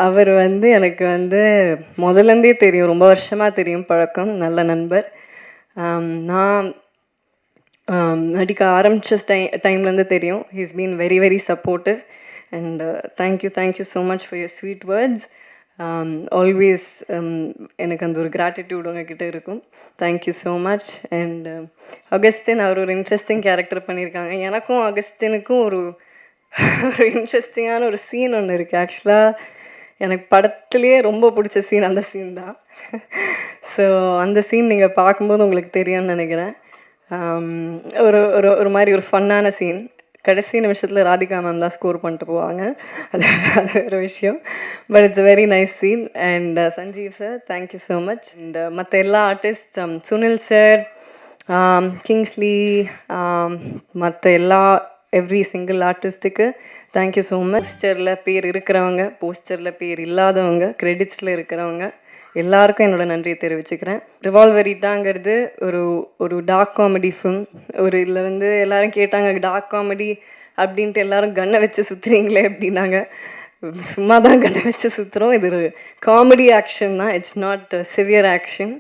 அவர் வந்து எனக்கு வந்து முதல்லேருந்தே தெரியும், ரொம்ப வருஷமாக தெரியும், பழக்கம், நல்ல நண்பர். நான் நடிக்க ஆரம்பித்த டைம்லேருந்து தெரியும். He's been very very supportive and thank you so much for your sweet words. Always எனக்கு அந்த ஒரு கிராட்டிடியூட் உங்ககிட்ட இருக்கும். Thank you so much. And Augustine, அவர் ஒரு இன்ட்ரெஸ்டிங் கேரக்டர் பண்ணியிருக்காங்க. எனக்கும் அகஸ்டினுக்கும் ஒரு இன்ட்ரெஸ்டிங்கான ஒரு சீன் ஒன்று இருக்குது. ஆக்சுவலாக எனக்கு படத்துலேயே ரொம்ப பிடிச்ச சீன் அந்த சீன் தான். ஸோ அந்த சீன் நீங்கள் பார்க்கும்போது உங்களுக்கு தெரியும்னு நினைக்கிறேன். ஒரு ஒரு ஒரு மாதிரி ஒரு ஃபன்னான சீன். கடைசி நிமிஷத்தில் ராதிகா மேம் தான் ஸ்கோர் பண்ணிட்டு போவாங்க. அது அது ஒரு விஷயம். But it's very nice scene. And Sanjeev sir, thank you so much. And மற்ற எல்லா ஆர்டிஸ்ட், சுனில் சார், கிங்ஸ்லி, மற்ற எல்லா எவ்ரி சிங்கிள் ஆர்டிஸ்ட்டுக்கு தேங்க்யூ ஸோ மச். போஸ்டரில் பேர் இருக்கிறவங்க, போஸ்டரில் பேர் இல்லாதவங்க, கிரெடிட்ஸில் இருக்கிறவங்க எல்லாருக்கும் என்னோட நன்றியை தெரிவிச்சுக்கிறேன். ரிவால்வரிட்டாங்கிறது ஒரு ஒரு டார்க் காமெடி ஃபிலிம். ஒரு இதில் வந்து எல்லாரும் கேட்டாங்க, டார்க் காமெடி அப்படின்ட்டு எல்லாரும் கன்னை வச்சு சுற்றுறீங்களே அப்படின்னாங்க. சும்மா தான் கன்னை வச்சு சுற்றுறோம். இது ஒரு காமெடி ஆக்ஷன் தான், இட்ஸ் நாட் சிவியர் ஆக்ஷன்.